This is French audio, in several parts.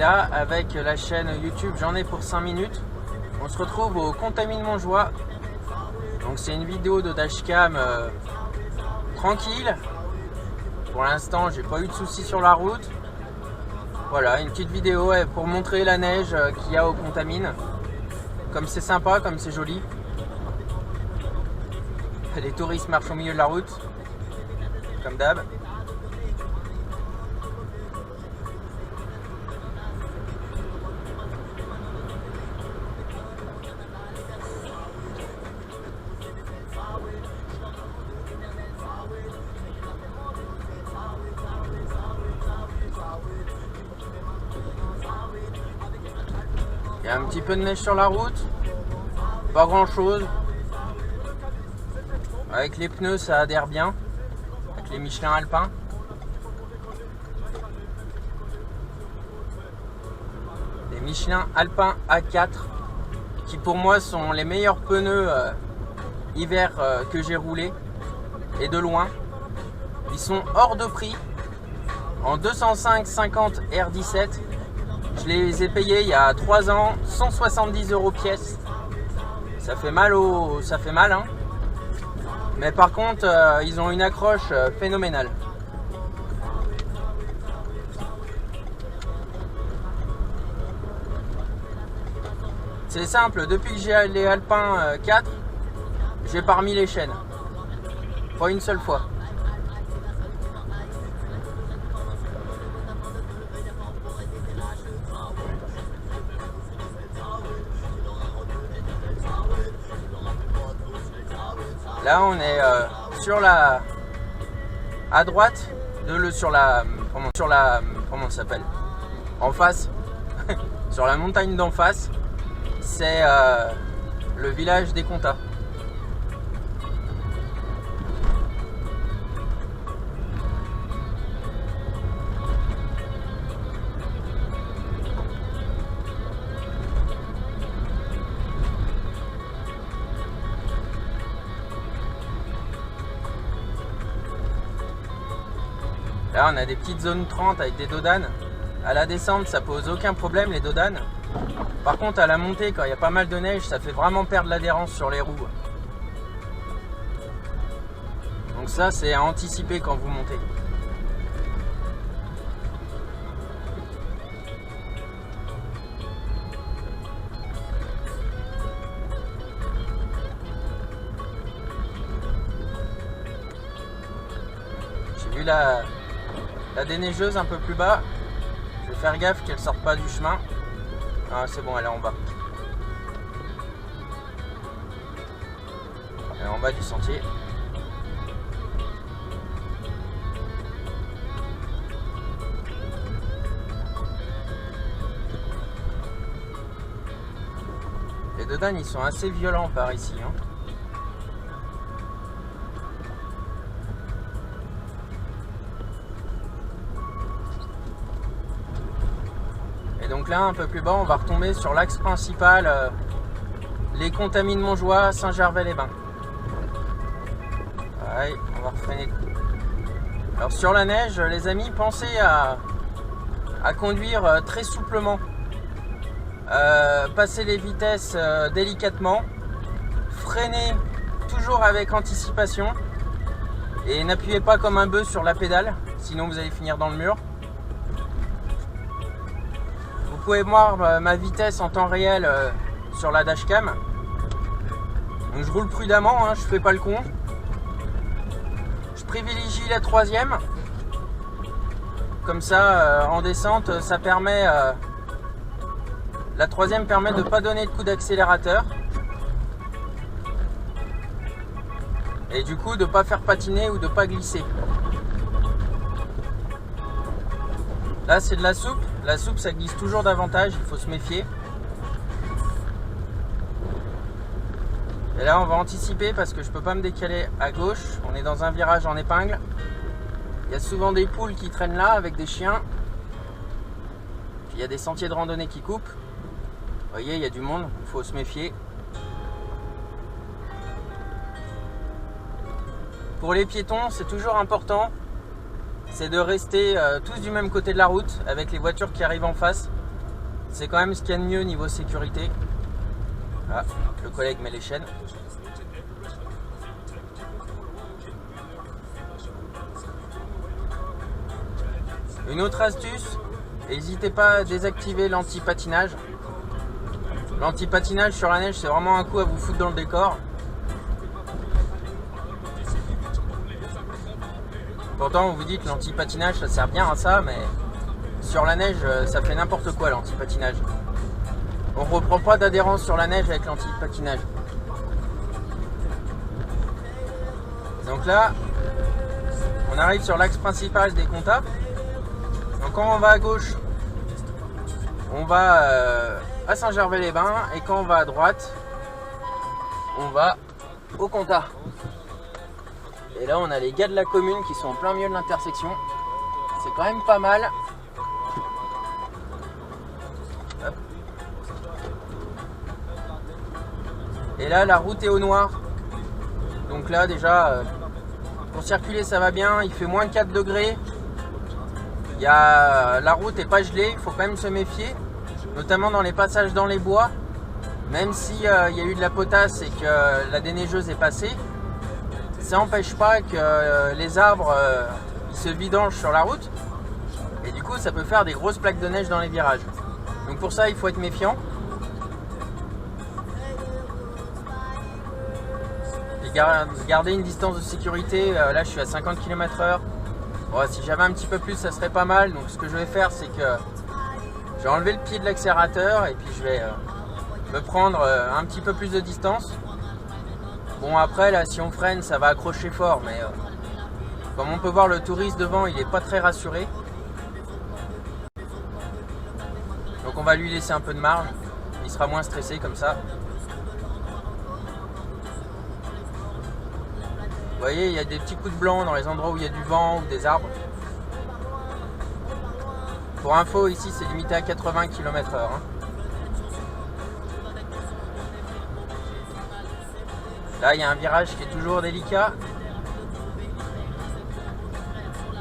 là, avec la chaîne YouTube J'en ai pour 5 minutes, on se retrouve au Contamine Montjoie. Donc c'est une vidéo de dashcam tranquille. Pour l'instant, j'ai pas eu de soucis sur la route. Voilà, une petite vidéo pour montrer la neige qu'il y a au Contamine. Comme c'est sympa, comme c'est joli. Les touristes marchent au milieu de la route, comme d'hab. Il y a un petit peu de neige sur la route, pas grand chose. Avec les pneus ça adhère bien, avec les Michelin Alpin. Les Michelin Alpin A4 qui pour moi sont les meilleurs pneus hiver que j'ai roulé, et de loin. Ils sont hors de prix, en 205/50 R17. Je les ai payés il y a 3 ans, 170 € pièce. Ça fait mal hein. Mais par contre, ils ont une accroche phénoménale. C'est simple, depuis que j'ai les Alpin 4, j'ai pas remis les chaînes. Pas une seule fois. Là on est à droite comment ça s'appelle, en face sur la montagne d'en face, c'est le village des Comtats. Là on a des petites zones 30 avec des dodanes. À la descente ça pose aucun problème les dodanes. Par contre à la montée, quand il y a pas mal de neige, ça fait vraiment perdre l'adhérence sur les roues. Donc ça c'est à anticiper quand vous montez. J'ai vu la déneigeuse un peu plus bas. Je vais faire gaffe qu'elle sorte pas du chemin. Ah c'est bon, elle est en bas. Elle est en bas du sentier. Les dodanes ils sont assez violents par ici hein. Donc là un peu plus bas on va retomber sur l'axe principal, les Contamines Montjoie, Saint-Gervais-les-Bains. Ouais, on va refreiner. Alors sur la neige les amis, pensez à conduire très souplement, passer les vitesses délicatement, freiner toujours avec anticipation et n'appuyez pas comme un bœuf sur la pédale, sinon vous allez finir dans le mur. Vous pouvez voir ma vitesse en temps réel sur la dashcam. Donc je roule prudemment, hein, je fais pas le con. Je privilégie la troisième. Comme ça, en descente, ça permet. La troisième permet de ne pas donner de coup d'accélérateur. Et du coup de ne pas faire patiner ou de ne pas glisser. Là c'est de la soupe. La soupe ça glisse toujours davantage, il faut se méfier. Et là on va anticiper parce que je peux pas me décaler à gauche. On est dans un virage en épingle. Il y a souvent des poules qui traînent là avec des chiens. Puis il y a des sentiers de randonnée qui coupent. Vous voyez, il y a du monde, il faut se méfier. Pour les piétons, c'est toujours important, c'est de rester tous du même côté de la route avec les voitures qui arrivent en face. C'est quand même ce qu'il y a de mieux niveau sécurité. Ah, le collègue met les chaînes. Une autre astuce, n'hésitez pas à désactiver l'anti-patinage. L'anti-patinage sur la neige, c'est vraiment un coup à vous foutre dans le décor. Pourtant, vous vous dites que l'anti-patinage, ça sert bien à ça, mais sur la neige, ça fait n'importe quoi l'anti-patinage. On ne reprend pas d'adhérence sur la neige avec l'anti-patinage. Donc là, on arrive sur l'axe principal des Comtats. Donc quand on va à gauche, on va à Saint-Gervais-les-Bains, et quand on va à droite, on va au Comtat. Et là on a les gars de la commune qui sont en plein milieu de l'intersection. C'est quand même pas mal. Hop. Et là la route est au noir. Donc là déjà pour circuler ça va bien, il fait moins 4 degrés. La route est pas gelée, il faut quand même se méfier, notamment dans les passages dans les bois. Même si il y a eu de la potasse et que la déneigeuse est passée, ça n'empêche pas que les arbres ils se vidangent sur la route, et du coup ça peut faire des grosses plaques de neige dans les virages. Donc pour ça il faut être méfiant. Et garder une distance de sécurité, là je suis à 50 km/h. Bon, si j'avais un petit peu plus ça serait pas mal. Donc ce que je vais faire, c'est que je vais enlever le pied de l'accélérateur et puis je vais me prendre un petit peu plus de distance. Bon après là si on freine ça va accrocher fort, mais comme on peut voir le touriste devant il est pas très rassuré. Donc on va lui laisser un peu de marge, il sera moins stressé comme ça. Vous voyez, il y a des petits coups de blanc dans les endroits où il y a du vent ou des arbres. Pour info, ici c'est limité à 80 km/h. Là, il y a un virage qui est toujours délicat.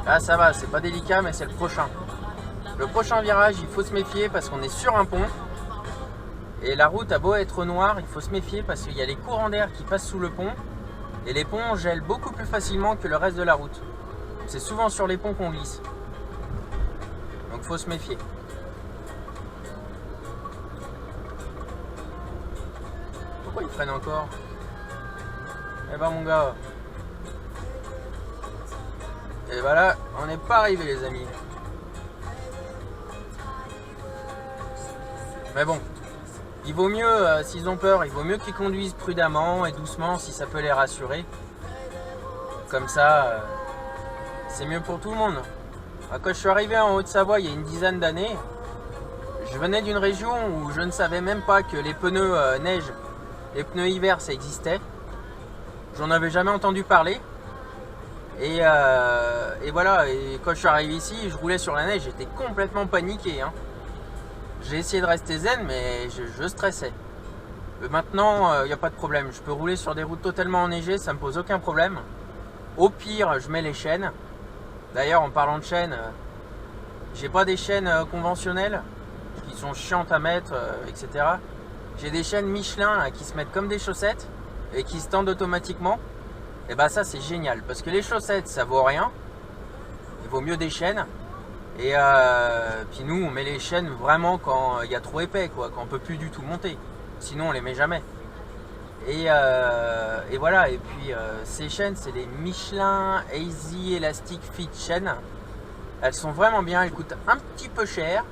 Là, ça va, c'est pas délicat, mais c'est le prochain. Le prochain virage, il faut se méfier parce qu'on est sur un pont. Et la route a beau être noire, il faut se méfier parce qu'il y a les courants d'air qui passent sous le pont. Et les ponts gèlent beaucoup plus facilement que le reste de la route. C'est souvent sur les ponts qu'on glisse. Donc faut se méfier. Pourquoi il freine encore? Eh ben mon gars. Et bah là, on n'est pas arrivé les amis. Mais bon. Il vaut mieux, s'ils ont peur, il vaut mieux qu'ils conduisent prudemment et doucement si ça peut les rassurer. Comme ça, c'est mieux pour tout le monde. Quand je suis arrivé en Haute-Savoie il y a une dizaine d'années, je venais d'une région où je ne savais même pas que les pneus neige, les pneus hiver, ça existait. J'en avais jamais entendu parler. Et voilà, et quand je suis arrivé ici, je roulais sur la neige, j'étais complètement paniqué. J'ai essayé de rester zen, mais je stressais. Maintenant, il n'y a pas de problème. Je peux rouler sur des routes totalement enneigées, ça me pose aucun problème. Au pire, je mets les chaînes. D'ailleurs, en parlant de chaînes, j'ai pas des chaînes conventionnelles qui sont chiantes à mettre, etc. J'ai des chaînes Michelin là, qui se mettent comme des chaussettes et qui se tendent automatiquement. Et bah ça, c'est génial parce que les chaussettes, ça vaut rien. Il vaut mieux des chaînes. Et puis nous on met les chaînes vraiment quand il y a trop épais, quoi, quand on peut plus du tout monter. Sinon on les met jamais. Et voilà, et puis ces chaînes c'est les Michelin Easy Elastic Fit chaînes. Elles sont vraiment bien, elles coûtent un petit peu cher.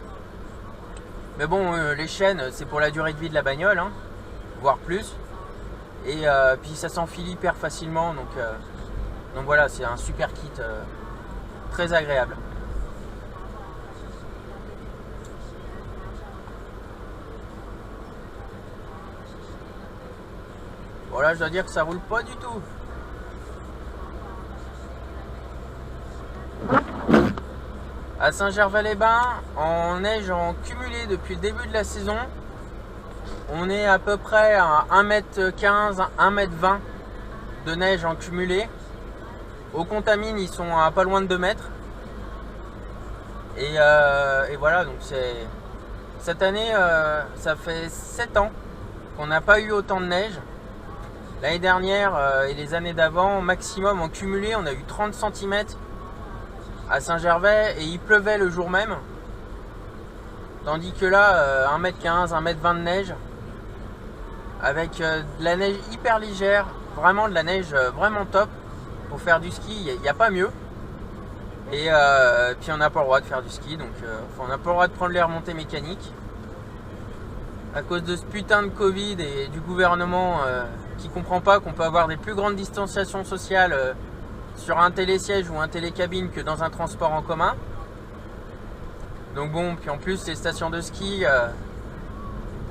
Mais bon, les chaînes c'est pour la durée de vie de la bagnole, voire plus. Et puis ça s'enfile hyper facilement, donc voilà, c'est un super kit très agréable. Bon là je dois dire que ça roule pas du tout. À Saint-Gervais-les-Bains, en neige en cumulé depuis le début de la saison, on est à peu près à 1m15, 1m20 de neige en cumulé. Au Contamine, ils sont à pas loin de 2 mètres. Et voilà, donc Cette année, ça fait 7 ans qu'on n'a pas eu autant de neige. L'année dernière et les années d'avant, maximum en cumulé, on a eu 30 cm à Saint-Gervais et il pleuvait le jour même. Tandis que là, 1m15, 1m20 de neige, avec de la neige hyper légère, vraiment de la neige vraiment top. Pour faire du ski, il n'y a pas mieux. Et puis on n'a pas le droit de faire du ski, donc on n'a pas le droit de prendre les remontées mécaniques. À cause de ce putain de Covid et du gouvernement qui comprend pas qu'on peut avoir des plus grandes distanciations sociales sur un télésiège ou un télécabine que dans un transport en commun. Donc bon, puis en plus les stations de ski,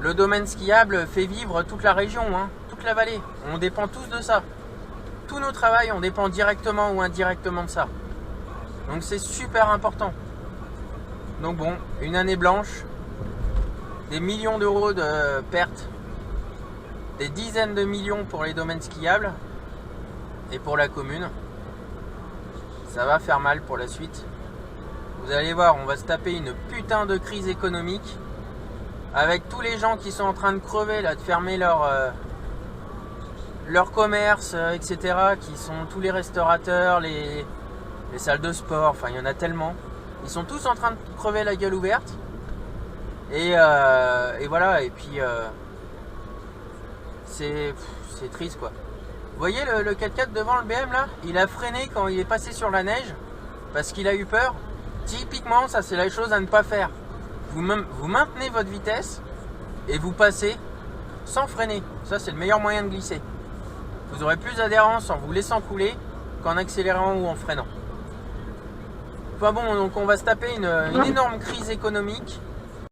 le domaine skiable fait vivre toute la région, hein, toute la vallée. On dépend tous de ça. Tous nos travails, on dépend directement ou indirectement de ça. Donc c'est super important. Donc bon, une année blanche, des millions d'euros de pertes, des dizaines de millions pour les domaines skiables et pour la commune. Ça va faire mal pour la suite. Vous allez voir, on va se taper une putain de crise économique avec tous les gens qui sont en train de crever là, de fermer leur commerce, etc. Qui sont tous les restaurateurs, les salles de sport, enfin il y en a tellement. Ils sont tous en train de crever la gueule ouverte. Et voilà, et puis c'est triste quoi. Vous voyez le 4x4 devant le BM là, il a freiné quand il est passé sur la neige parce qu'il a eu peur. Typiquement, ça c'est la chose à ne pas faire. Vous maintenez votre vitesse et vous passez sans freiner. Ça c'est le meilleur moyen de glisser. Vous aurez plus d'adhérence en vous laissant couler qu'en accélérant ou en freinant. Enfin bon, donc on va se taper une énorme crise économique.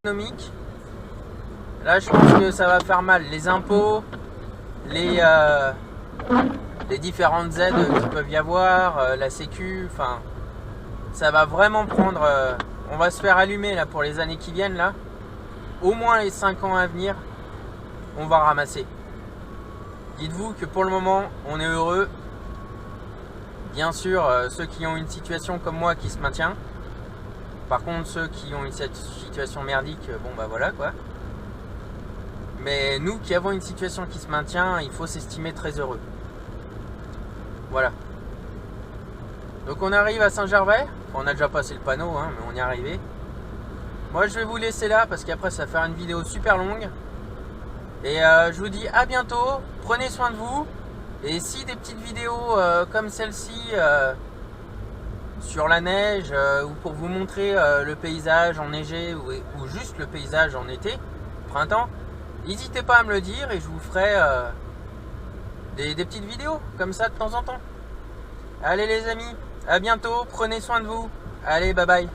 Là je pense que ça va faire mal. Les impôts, les différentes aides qu'il peuvent y avoir, la sécu, enfin ça va vraiment prendre, on va se faire allumer là pour les années qui viennent là. Au moins les 5 ans à venir, on va ramasser. Dites-vous que pour le moment, on est heureux. Bien sûr, ceux qui ont une situation comme moi qui se maintient. Par contre, ceux qui ont une situation merdique, bon bah voilà quoi. Mais nous qui avons une situation qui se maintient, il faut s'estimer très heureux. Voilà. Donc on arrive à Saint-Gervais. On a déjà passé le panneau, hein, mais on y est arrivé. Moi je vais vous laisser là parce qu'après ça va faire une vidéo super longue. Et je vous dis à bientôt. Prenez soin de vous. Et si des petites vidéos comme celle-ci sur la neige ou pour vous montrer le paysage enneigé ou juste le paysage en été, printemps, n'hésitez pas à me le dire et je vous ferai des petites vidéos comme ça de temps en temps. Allez les amis, à bientôt, prenez soin de vous. Allez, bye bye.